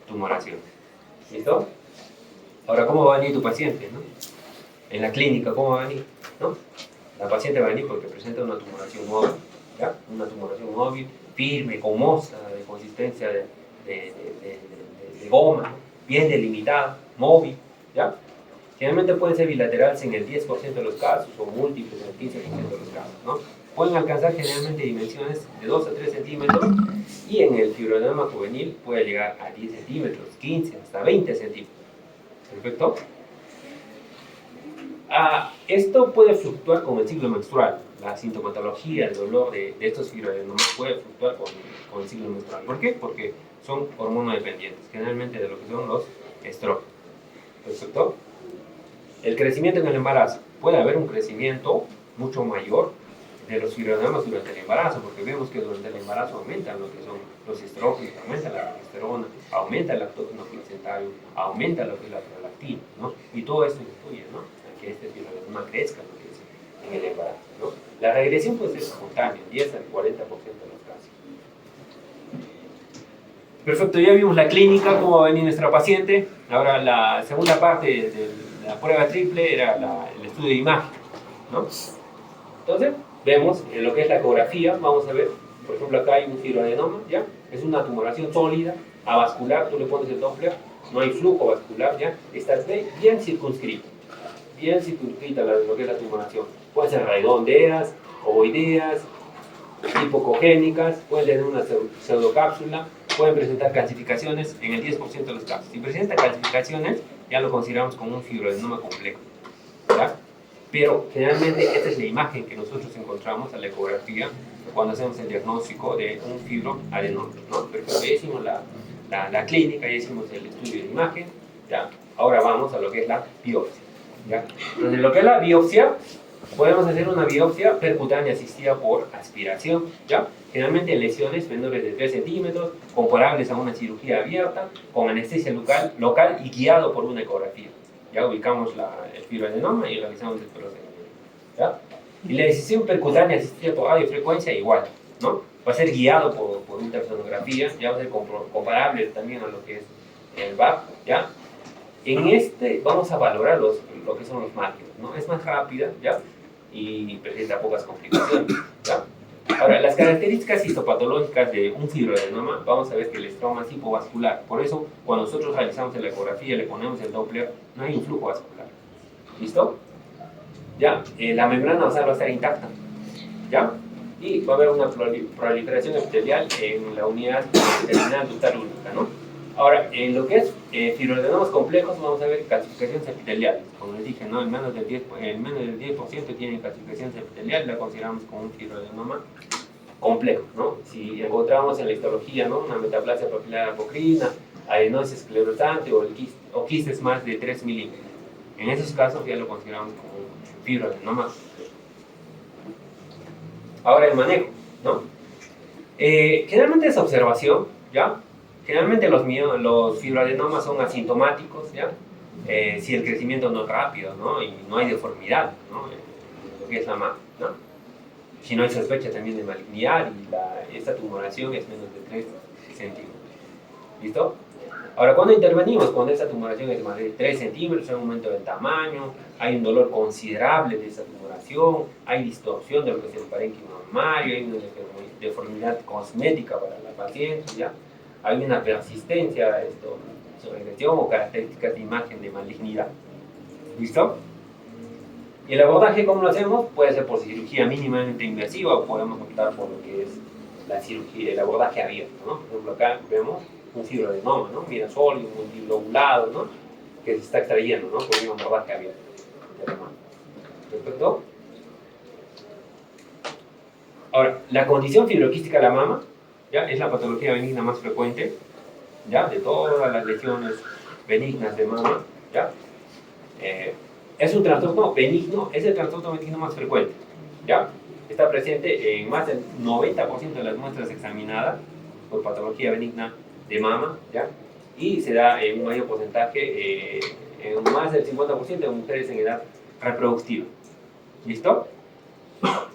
tumoraciones. ¿Listo? Ahora, ¿cómo va a venir tu paciente, no? En la clínica, ¿cómo va a venir? ¿No? La paciente va a venir porque presenta una tumoración móvil, ¿ya? Una tumoración móvil, firme, gomosa, de consistencia de goma, bien delimitada, móvil, ¿ya? Generalmente pueden ser bilaterales en el 10% de los casos o múltiples en el 15% de los casos, ¿no? Pueden alcanzar generalmente dimensiones de 2 a 3 centímetros y en el fibroadenoma juvenil puede llegar a 10 centímetros, 15, hasta 20 centímetros. ¿Perfecto? Esto puede fluctuar con el ciclo menstrual. La sintomatología, el dolor de estos fibroadenomas puede fluctuar con el ciclo menstrual. ¿Por qué? Porque son hormonodependientes, generalmente de lo que son los estrógenos. ¿Perfecto? El crecimiento en el embarazo. Puede haber un crecimiento mucho mayor de los fibroadenomas durante el embarazo, porque vemos que durante el embarazo aumentan lo que son los estrógenos, aumenta la progesterona, aumenta el lactógeno placentario, aumenta lo que es la prolactina, ¿no? Y todo esto influye, ¿no? A que este fibroadenoma crezca lo que es en el embarazo, ¿no? La regresión puede ser espontánea, 10 al 40% de los casos. Perfecto, ya vimos la clínica, cómo va a venir nuestra paciente. Ahora la segunda parte de la prueba triple era el estudio de imagen, ¿no? Entonces, vemos en lo que es la ecografía, vamos a ver, por ejemplo, acá hay un fibroadenoma, ¿ya? Es una tumoración sólida, avascular, tú le pones el Doppler, no hay flujo vascular, ¿ya? Está bien circunscrita lo que es la tumoración. Pueden ser redondeas, ovoideas, hipocogénicas, pueden tener una pseudocápsula, pueden presentar calcificaciones en el 10% de los casos. Si presenta calcificaciones, ya lo consideramos como un fibroadenoma complejo, ¿ya? Pero generalmente esta es la imagen que nosotros encontramos a la ecografía cuando hacemos el diagnóstico de un fibroadenoma, ¿no? Perfecto, ya hicimos la clínica, ya hicimos el estudio de imagen, ¿ya? Ahora vamos a lo que es la biopsia, ¿ya? Entonces, lo que es la biopsia, podemos hacer una biopsia percutánea asistida por aspiración, ¿ya? Generalmente en lesiones menores de 3 centímetros, comparables a una cirugía abierta, con anestesia local y guiado por una ecografía. Ya ubicamos el fibroadenoma y realizamos el procedimiento, ¿ya? Y la decisión percutánea asistida por radiofrecuencia igual, ¿no? Va a ser guiado por ultrasonografía, ya va a ser comparable también a lo que es el VAC, ¿ya? En este vamos a valorar lo que son los márgenes, ¿no? Es más rápida, ¿ya? Y presenta pocas complicaciones, ¿ya? Ahora, las características histopatológicas de un fibroadenoma, vamos a ver que el estroma es hipovascular. Por eso, cuando nosotros realizamos la ecografía, le ponemos el Doppler, no hay un flujo vascular. ¿Listo? Ya, la membrana basal va a estar intacta, ¿ya? Y va a haber una proliferación epitelial en la unidad terminal ductal única, ¿no? Ahora, en lo que es fibroadenomas complejos, vamos a ver calcificaciones epiteliales. Como les dije, ¿no? El menos del 10% tiene calcificaciones epiteliales, la consideramos como un fibroadenoma complejo, ¿no? Si encontramos en la histología, ¿no? Una metaplasia papilar apocrina, adenosis esclerosante o quistes más de 3 milímetros. En esos casos ya lo consideramos como un fibroadenoma complejo. Ahora el manejo, ¿no? Generalmente es observación, ¿ya? Generalmente los fibroadenomas son asintomáticos, ¿ya? Si el crecimiento no es rápido, ¿no? Y no hay deformidad, ¿no? En lo que es la mama, ¿no? Si no hay sospecha también de malignidad y esta tumoración es menos de 3 centímetros. ¿Listo? Ahora, cuando intervenimos, cuando esta tumoración es más de 3 centímetros, hay un aumento del tamaño, hay un dolor considerable de esta tumoración, hay distorsión de lo que es el parénquimo mamario, hay una deformidad cosmética para la paciente, ¿ya? Hay una persistencia, regresión o características de imagen de malignidad. ¿Listo? ¿Y el abordaje cómo lo hacemos? Puede ser por cirugía mínimamente invasiva o podemos optar por lo que es la cirugía, el abordaje abierto, ¿no? Por ejemplo, acá vemos un fibroadenoma, ¿no? Mira, sólido, multilobulado, ¿no? Que se está extrayendo, ¿no? Por un abordaje abierto. ¿Perfecto? Ahora, la condición fibroquística de la mama, ¿ya? Es la patología benigna más frecuente, ¿ya? De todas las lesiones benignas de mama, ¿ya? Es un trastorno benigno, es el trastorno benigno más frecuente, ¿ya? Está presente en más del 90% de las muestras examinadas por patología benigna de mama, ¿ya? Y se da en un mayor porcentaje, en más del 50% de mujeres en edad reproductiva. ¿Listo?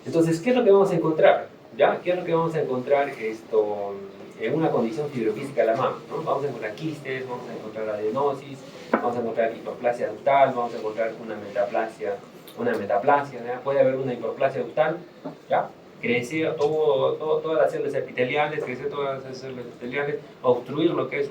Entonces, ¿qué es lo que vamos a encontrar? ¿Ya? ¿Qué es lo que vamos a encontrar en una condición fibroquística de la mama? ¿No? Vamos a encontrar quistes, vamos a encontrar adenosis, vamos a encontrar hiperplasia ductal, vamos a encontrar una metaplasia, ¿ya? Puede haber una hiperplasia ductal, ¿ya? Crece todas las células epiteliales, obstruir lo que es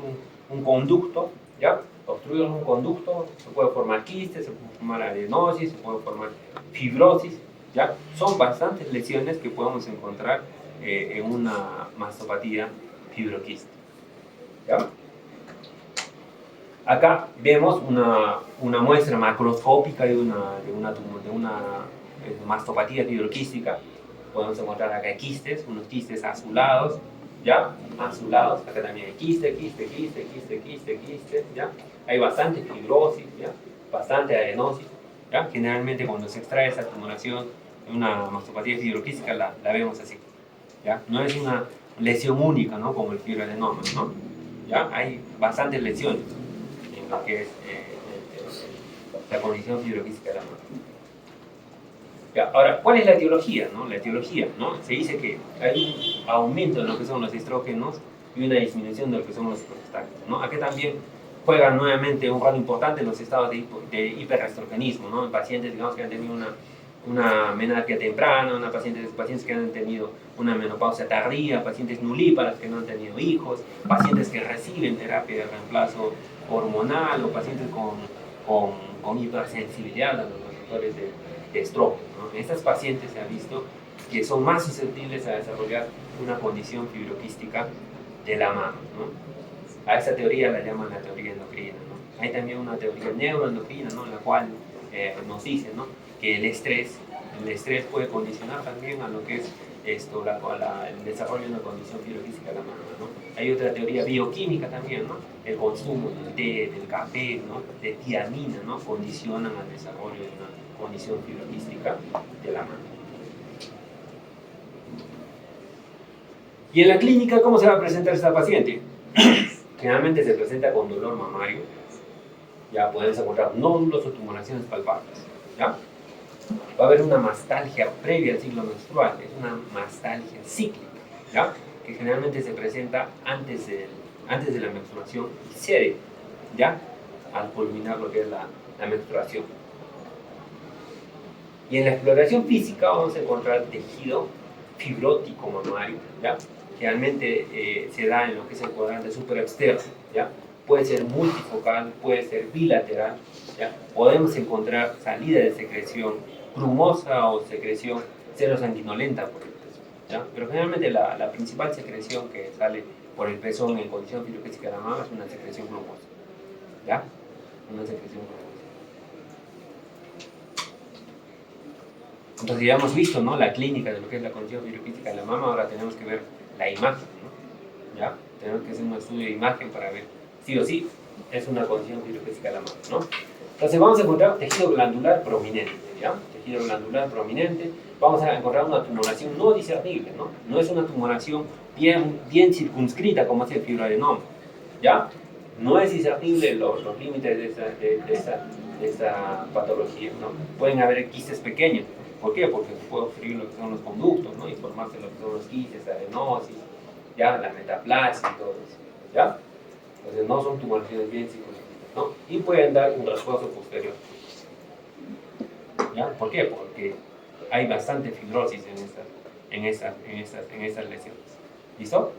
un conducto, ¿ya? Obstruir un conducto, se puede formar quistes, se puede formar adenosis, se puede formar fibrosis, ¿ya? Son bastantes lesiones que podemos encontrar en una mastopatía fibroquística, ¿ya? Acá vemos una muestra macroscópica de una mastopatía fibroquística. Podemos encontrar acá quistes, unos quistes azulados, ¿ya? Azulados, acá también hay quiste, ¿ya? Hay bastante fibrosis, ¿ya? Bastante adenosis, ¿ya? Generalmente cuando se extrae esa tumoración en una mastopatía fibroquística la vemos así, ¿ya? No es una lesión única, ¿no? Como el fibroadenoma, ¿no? ¿Ya? Hay bastantes lesiones en lo que es la condición fibroquística de la mama. Ya, ahora, ¿cuál es la etiología? ¿No? La etiología, ¿no? Se dice que hay un aumento en lo que son los estrógenos y una disminución de lo que son los prostáticos, ¿no? Aquí también juega nuevamente un rol importante en los estados de hiperestrogenismo, ¿no? En pacientes, digamos, que han tenido una menarquia temprana, pacientes que han tenido una menopausia tardía, pacientes nulíparas que no han tenido hijos, pacientes que reciben terapia de reemplazo hormonal o pacientes con hipersensibilidad a los receptores de estrógeno, ¿no? En estas pacientes se ha visto que son más susceptibles a desarrollar una condición fibroquística de la mama, ¿no? A esa teoría la llaman la teoría endocrina, ¿no? Hay también una teoría neuroendocrina, ¿no? En la cual nos dice, ¿no? Que el estrés puede condicionar también a lo que es el desarrollo de una condición fibroquística de la mama, ¿no? Hay otra teoría bioquímica también, ¿no? El consumo del té, del café, ¿no? De tiamina, ¿no? Condicionan al desarrollo de una condición fibroquística de la mama. Y en la clínica, ¿cómo se va a presentar esta paciente? Generalmente se presenta con dolor mamario, ya podemos encontrar nódulos o tumoraciones palpables, ¿ya? Va a haber una mastalgia previa al ciclo menstrual, es una mastalgia cíclica, ¿ya? Que generalmente se presenta antes de la menstruación y cede, ¿ya? Al culminar lo que es la menstruación. Y en la exploración física vamos a encontrar tejido fibrótico mamario, ¿ya? Generalmente se da en lo que es el cuadrante superexterno, ¿ya? Puede ser multifocal, puede ser bilateral, ¿ya? Podemos encontrar salida de secreción grumosa o secreción serosanguinolenta por el pezón, ¿ya? Pero generalmente la principal secreción que sale por el pezón en condición fibroquística de la mama es una secreción grumosa, ¿ya? Una secreción grumosa. Entonces ya hemos visto, ¿no? La clínica de lo que es la condición fibroquística de la mama. Ahora tenemos que ver la imagen, ¿no? ¿Ya? Tenemos que hacer un estudio de imagen para ver sí o sí es una condición fibroquística de la mama, ¿no? Entonces vamos a encontrar tejido glandular prominente, ¿ya? Tejido glandular prominente. Vamos a encontrar una tumoración no discernible, ¿no? No es una tumoración bien circunscrita como es el fibroadenoma, ¿ya? No es discernible los límites de esta patología, ¿no? Pueden haber quistes pequeños. ¿Por qué? Porque se puede obstruir lo que son los conductos, ¿no? Y formarse lo que son los quistes, adenosis, ¿ya? La metaplasia y todo eso, ¿ya? Entonces no son tumoraciones bien circunscritas, ¿no? Y pueden dar un refuerzo posterior, ¿ya? ¿Por qué? Porque hay bastante fibrosis en estas lesiones. ¿Listo?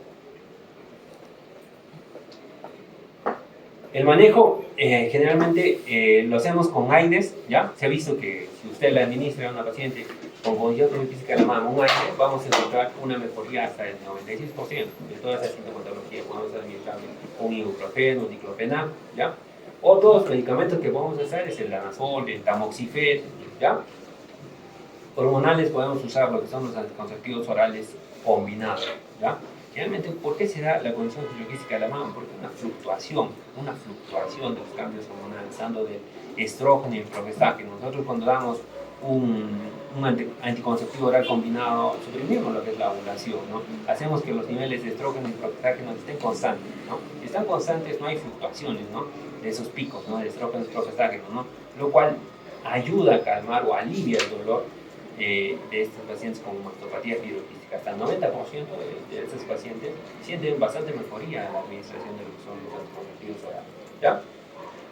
El manejo generalmente lo hacemos con AINES, ¿ya? Se ha visto que si usted le administra a una paciente con condición física de la mama un AINES, vamos a encontrar una mejoría hasta el 96% de toda esa sintomatología. Podemos administrar un ibuprofeno, un diclofenac, ¿ya? Otros medicamentos que podemos usar es el danazol, el tamoxifeno, ¿ya? Hormonales podemos usar lo que son los anticonceptivos orales combinados, ¿ya? Generalmente, ¿por qué se da la condición fisiológica de la mama? Porque una fluctuación de los cambios hormonales, tanto del estrógeno y el progestágeno. Nosotros cuando damos un anticonceptivo oral combinado, suprimimos lo que es la ovulación, ¿no? Hacemos que los niveles de estrógeno y progestágeno estén constantes, ¿no? Si están constantes, no hay fluctuaciones, ¿no? De esos picos, ¿no? De estrógeno y progestágeno, ¿no? Lo cual ayuda a calmar o alivia el dolor de estos pacientes con mastopatía fibroquística. Hasta el 90% de estos pacientes sienten bastante mejoría en la administración de lo que son los anticonceptivos orales, ¿ya?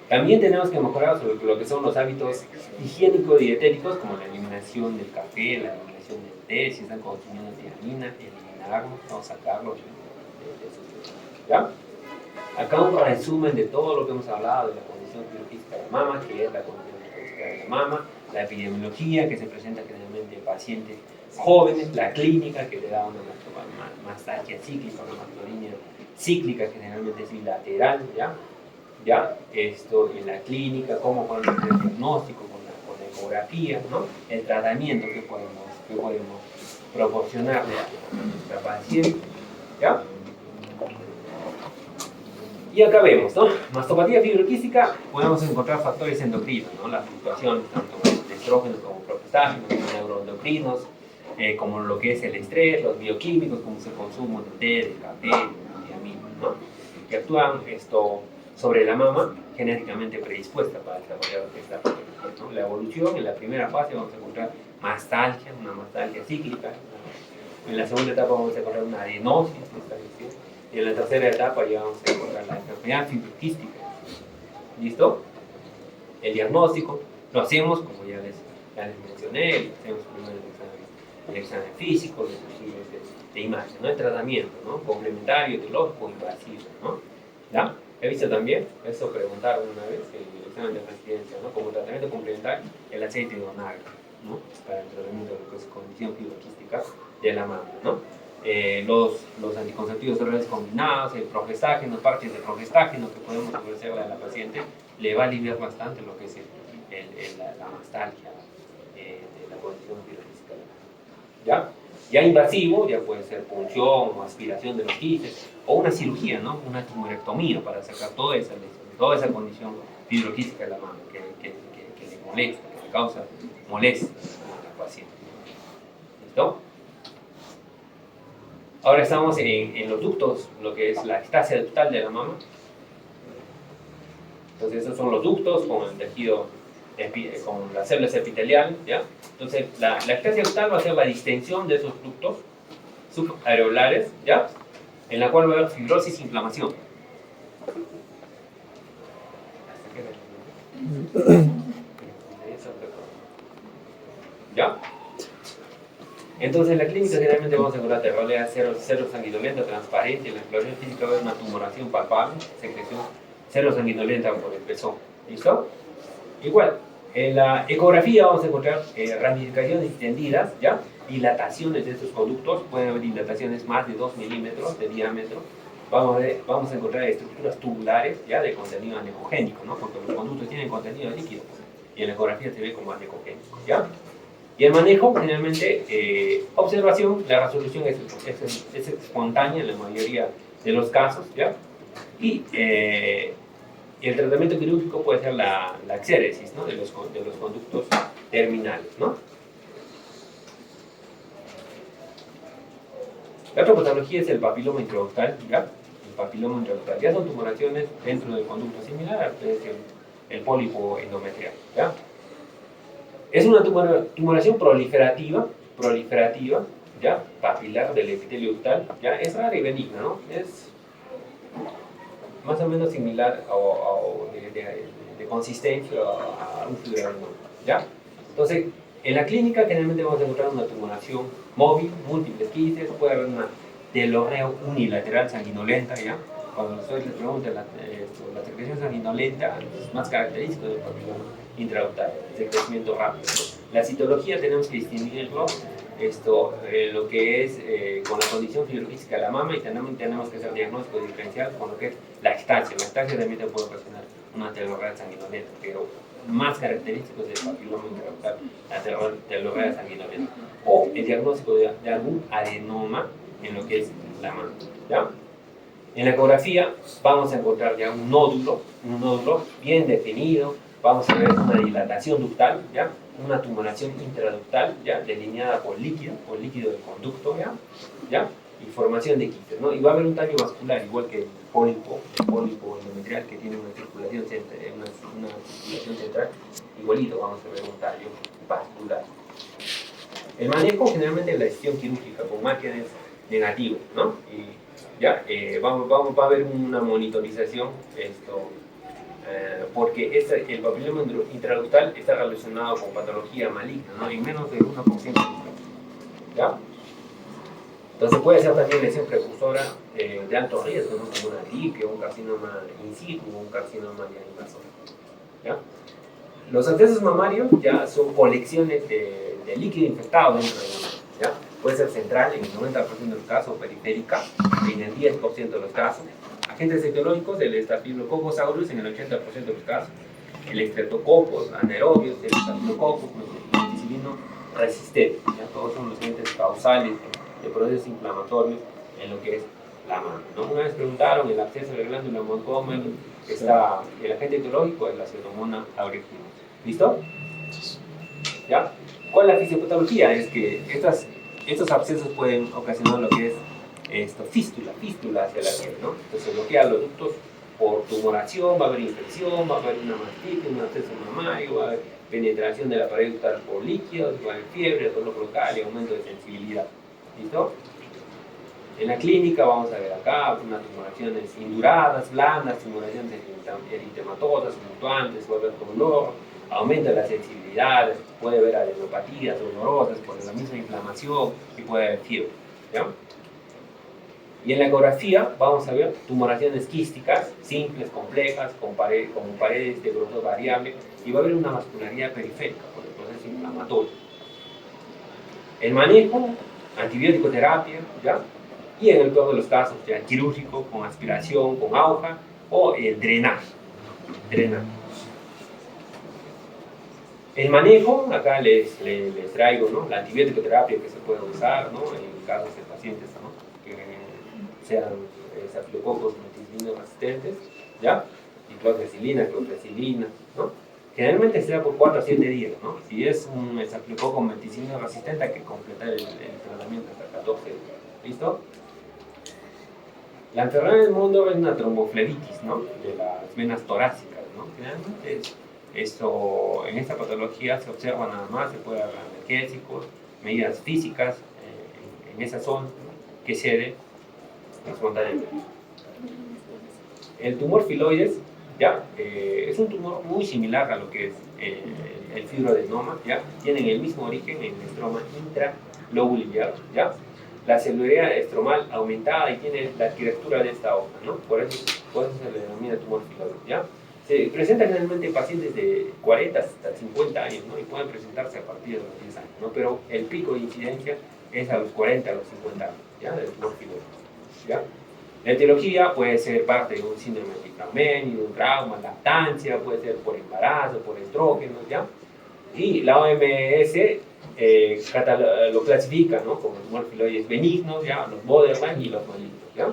También tenemos que mejorar sobre lo que son los hábitos higiénico-dietéticos, como la eliminación del café, la eliminación del té, si están consumiendo tiamina, eliminarlos, no sacarlos de sus, ¿ya? Acá un resumen de todo lo que hemos hablado de la condición fibroquística de la mama, que es la condición fibroquística de la mama, la epidemiología que se presenta generalmente en pacientes jóvenes, la clínica que le da una mastalgia cíclica, una mastodinia cíclica que generalmente es bilateral, ¿ya? Esto en la clínica, cómo podemos hacer el diagnóstico con la ecografía, ¿no? El tratamiento que podemos proporcionarle a nuestra paciente, ¿ya? Y acá vemos, ¿no? Mastopatía fibroquística, podemos encontrar factores endocrinos, ¿no? Las fluctuaciones tanto de estrógenos como progestágenos, neuroendocrinos, como lo que es el estrés, los bioquímicos, como es el consumo de té, de café, de tiamina, ¿no? Que actúan sobre la mama genéticamente predispuesta para desarrollar esta patología, ¿no? La evolución, en la primera fase vamos a encontrar mastalgia, una mastalgia cíclica. En la segunda etapa vamos a encontrar una adenosis, y en la tercera etapa ya vamos a encontrar la enfermedad fibroquística. ¿Listo? El diagnóstico lo hacemos, como ya les mencioné, hacemos primero el examen físico, los estudios de imagen, ¿no? El tratamiento, ¿no? Complementario, etiológico, invasivo, ¿no? ¿Ya? He visto también, eso preguntaron una vez, el examen de residencia, ¿no? Como tratamiento complementario, el aceite de onagro, ¿no? Para el tratamiento de lo que es condición fibroquística de la mama, ¿no? Los anticonceptivos orales combinados, el progestágeno, parches de progestágeno que podemos ofrecerle a la paciente, le va a aliviar bastante lo que es la mastalgia de la condición fibroquística. ¿Ya? Ya invasivo, ya puede ser punción o aspiración de los quistes, o una cirugía, ¿no? Una tumorectomía para sacar toda esa condición fibroquística de la mama que le molesta, que le causa molestia a la paciente. ¿Listo? Ahora estamos en los ductos, lo que es la ectasia ductal de la mama. Entonces, esos son los ductos con el tejido, con las células epiteliales, ¿ya? Entonces, la ectasia ductal va a ser la distensión de esos ductos subareolares, ¿ya? En la cual va a haber fibrosis e inflamación. ¿Ya? Entonces, en la clínica generalmente vamos a encontrar terrolea cero sanguinolenta, transparente, la exploración física va a ser una tumoración palpable, secreción cero sanguinolenta por el pezón. ¿Listo? Igual, en la ecografía vamos a encontrar ramificaciones extendidas, ¿ya? Dilataciones de estos conductos, pueden haber dilataciones más de 2 milímetros de diámetro. Vamos a encontrar estructuras tubulares, ¿ya? De contenido anecogénico, ¿no? Porque los conductos tienen contenido líquido y en la ecografía se ve como anecogénico, ¿ya? Y el manejo, generalmente, observación, la resolución es espontánea en la mayoría de los casos, ¿ya? Y el tratamiento quirúrgico puede ser la exéresis, ¿no? de los conductos terminales, ¿no? La otra patología es el papiloma intraductal, ¿ya? El papiloma intraductal. Ya son tumoraciones dentro del conducto similar al que es el pólipo endometrial, ¿ya? Es una tumoración proliferativa, ¿ya? Papilar del epitelio ductal, ¿ya? Es rara y benigna, ¿no? Es más o menos similar de consistencia a un fibroadenoma, ¿ya? Entonces, en la clínica generalmente vamos a encontrar una tumoración móvil, múltiples quistes, puede haber una telorreo unilateral sanguinolenta, ¿ya? cuando los usuarios les preguntan la secreción sanguinolenta, es más característico del papiloma intraductal, es el crecimiento rápido. La citología tenemos que distinguirlo lo que es con la condición fisiológica de la mama, y tenemos que hacer diagnóstico diferencial con lo que es la ectasia. La ectasia también te puede ocasionar una telorrea sanguinolenta, pero más característico es el papiloma intraductal, la telorrea sanguinolenta, o el diagnóstico de algún adenoma en lo que es la mama, ¿ya? En la ecografía vamos a encontrar ya un nódulo bien definido, vamos a ver una dilatación ductal, ¿ya? Una tumoración intraductal, ¿ya? Delineada por líquido del conducto, ¿ya? Y formación de quistes, ¿no? Y va a haber un tallo vascular, igual que el pólipo endometrial, que tiene una circulación central, igualito vamos a ver un tallo vascular. El manejo generalmente es la decisión quirúrgica con márgenes negativos, ¿no? Y ya, va a haber una monitorización, porque el papiloma intraductal está relacionado con patología maligna, ¿no? En menos del 1%, ¿ya? Entonces puede ser también lesión precursora de alto riesgo, ¿no? Como una lique, un carcinoma in situ, un carcinoma ya invasor, ¿ya? Los abscesos mamarios ya son colecciones de líquido infectado dentro de uno, ¿ya? Puede ser central en el 90% de los casos, periférica en el 10% de los casos. Agentes etiológicos, el Staphylococcus aureus en el 80% de los casos. El Streptococcus anaerobios, el Staphylococcus meticilino resistente. ¿Ya? Todos son los agentes causales de procesos inflamatorios en lo que es la mama, ¿no? Una vez preguntaron el absceso de la glándula Montgomery, está el agente etiológico es la Pseudomonas aeruginosa. ¿Listo? ¿Ya? ¿Cuál es la fisiopatología? Es que estos abscesos pueden ocasionar lo que es fístula hacia la piel, ¿no? Entonces bloquea los ductos por tumoración, va a haber infección, va a haber una mastitis, un absceso mamario, va a haber penetración de la pared ductal por líquidos, va a haber fiebre, dolor local y aumento de sensibilidad. ¿Listo? En la clínica vamos a ver acá unas tumoraciones induradas, blandas, tumoraciones eritematosas, fluctuantes, va a haber dolor, aumenta la sensibilidad, puede haber adenopatías dolorosas por la misma inflamación y puede haber fiebre, ¿ya? Y en la ecografía vamos a ver tumoraciones quísticas, simples, complejas, con paredes de grosor variable, y va a haber una vascularidad periférica por el proceso inflamatorio. El manejo, antibiótico terapia, ¿ya? Y en el peor de los casos, ya quirúrgico, con aspiración, con aguja, o el drenaje. El manejo, acá les traigo, ¿no? La antibiótico terapia que se puede usar, ¿no? En casos de pacientes, ¿no? Que sean estafilococos meticilino resistentes, ¿ya? Ciclofecilina, ¿no? Generalmente se da por 4 a 7 días, ¿no? Si es un estafilococo meticilino resistente, hay que completar el tratamiento hasta 14 días. ¿Listo? La enfermedad del mundo es una tromboflebitis, ¿no? De las venas torácicas, ¿no? Generalmente en esta patología se observa nada más, se puede dar analgésicos, medidas físicas en esa zona, ¿no? Que cede espontáneamente. El tumor filoides, ¿ya? Es un tumor muy similar a lo que es el fibroadenoma, ¿ya? Tienen el mismo origen en el estroma intralobular, ¿ya? La celularidad estromal aumentada y tiene la arquitectura de esta hoja, ¿no? Por eso se le denomina tumor filoides, ¿ya? Se presenta generalmente en pacientes de 40 hasta 50 años, ¿no? Y pueden presentarse a partir de los 10 años, ¿no? Pero el pico de incidencia es a los 40, a los 50 años, ¿ya? Del tumor filoides, ¿ya? La etiología puede ser parte de un síndrome de Picameni, de un trauma, lactancia, puede ser por embarazo, por estrógenos, ¿ya? Y la OMS lo clasifica, ¿no? Como tumor filoides benignos, ¿ya? Los borderline y los malignos, ¿ya?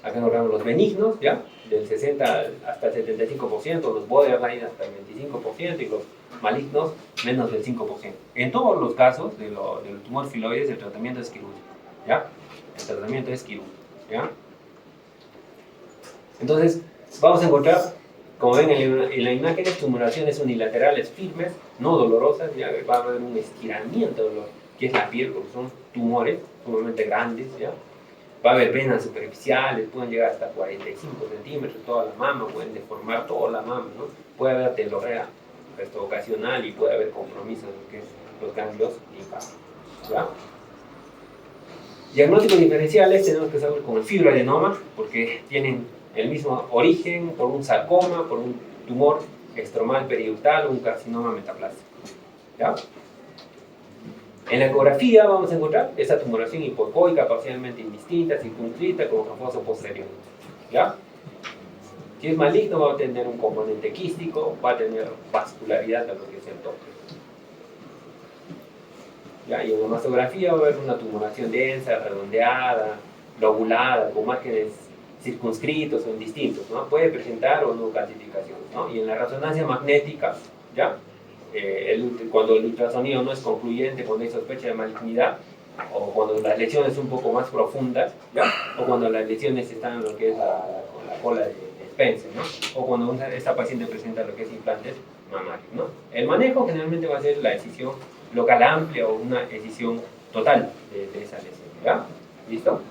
Acá encontramos los benignos, ¿ya? Del 60 hasta el 75%, los borderline hasta el 25% y los malignos menos del 5%. En todos los casos del tumor filoides el tratamiento es quirúrgico, ¿ya? El tratamiento es quirúrgico, ¿ya? Entonces, vamos a encontrar, como ven en la imagen, tumoraciones unilaterales firmes, no dolorosas, ¿ya? Va a haber un estiramiento de lo que es la piel, porque son tumores sumamente grandes, ¿ya? Va a haber venas superficiales, pueden llegar hasta 45 centímetros, toda la mama, pueden deformar toda la mama, ¿no? Puede haber telorrea ocasional y puede haber compromiso en lo que es los ganglios linfáticos, ¿ya? Diagnósticos diferenciales tenemos que saber con el fibroadenoma, porque tienen el mismo origen, por un sarcoma, por un tumor estromal periductal o un carcinoma metaplástico. ¿Ya? En la ecografía vamos a encontrar esa tumoración hipoecoica parcialmente indistinta, circunscrita, con refuerzo posterior. ¿Ya? Si es maligno va a tener un componente quístico, va a tener vascularidad de lo que es el toque. ¿Ya? Y en la mastografía va a haber una tumoración densa, redondeada, lobulada, con márgenes circunscritos o indistintos, ¿no? Puede presentar o no calcificación, ¿no? Y en la resonancia magnética, ¿ya? Cuando el ultrasonido no es concluyente, cuando hay sospecha de malignidad, o cuando las lesiones son un poco más profundas, ¿ya? O cuando las lesiones están en lo que es la cola de Spencer, ¿no? O cuando esta paciente presenta lo que es implantes mamarios, ¿no? El manejo generalmente va a ser la decisión local amplia o una decisión total de esa lesión, ¿ya? ¿Listo?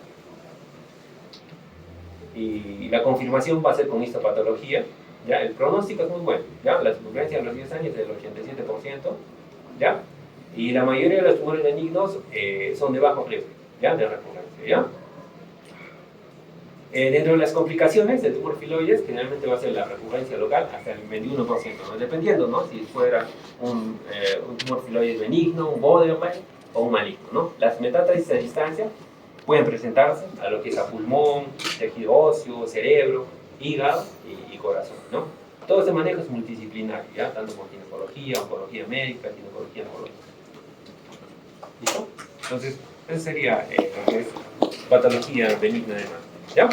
Y la confirmación va a ser con histopatología, ¿ya? El pronóstico es muy bueno, ¿ya? La supervivencia a los 10 años es del 87%, ¿ya? Y la mayoría de los tumores benignos son de bajo riesgo, ¿ya? De recurrencia, ¿ya? Dentro de las complicaciones del tumor filoides, generalmente va a ser la recurrencia local hasta el 21%, ¿no? Dependiendo, ¿no? Si fuera un tumor filoides benigno, un borderline o un maligno, ¿no? Las metástasis a distancia pueden presentarse a lo que es a pulmón, tejido óseo, cerebro, hígado y corazón, ¿no? Todo este manejo es multidisciplinario, ¿ya? Tanto con ginecología, oncología médica, ginecología oncológica. ¿Listo? Entonces, eso sería lo que es patología benigna de mama, ¿ya?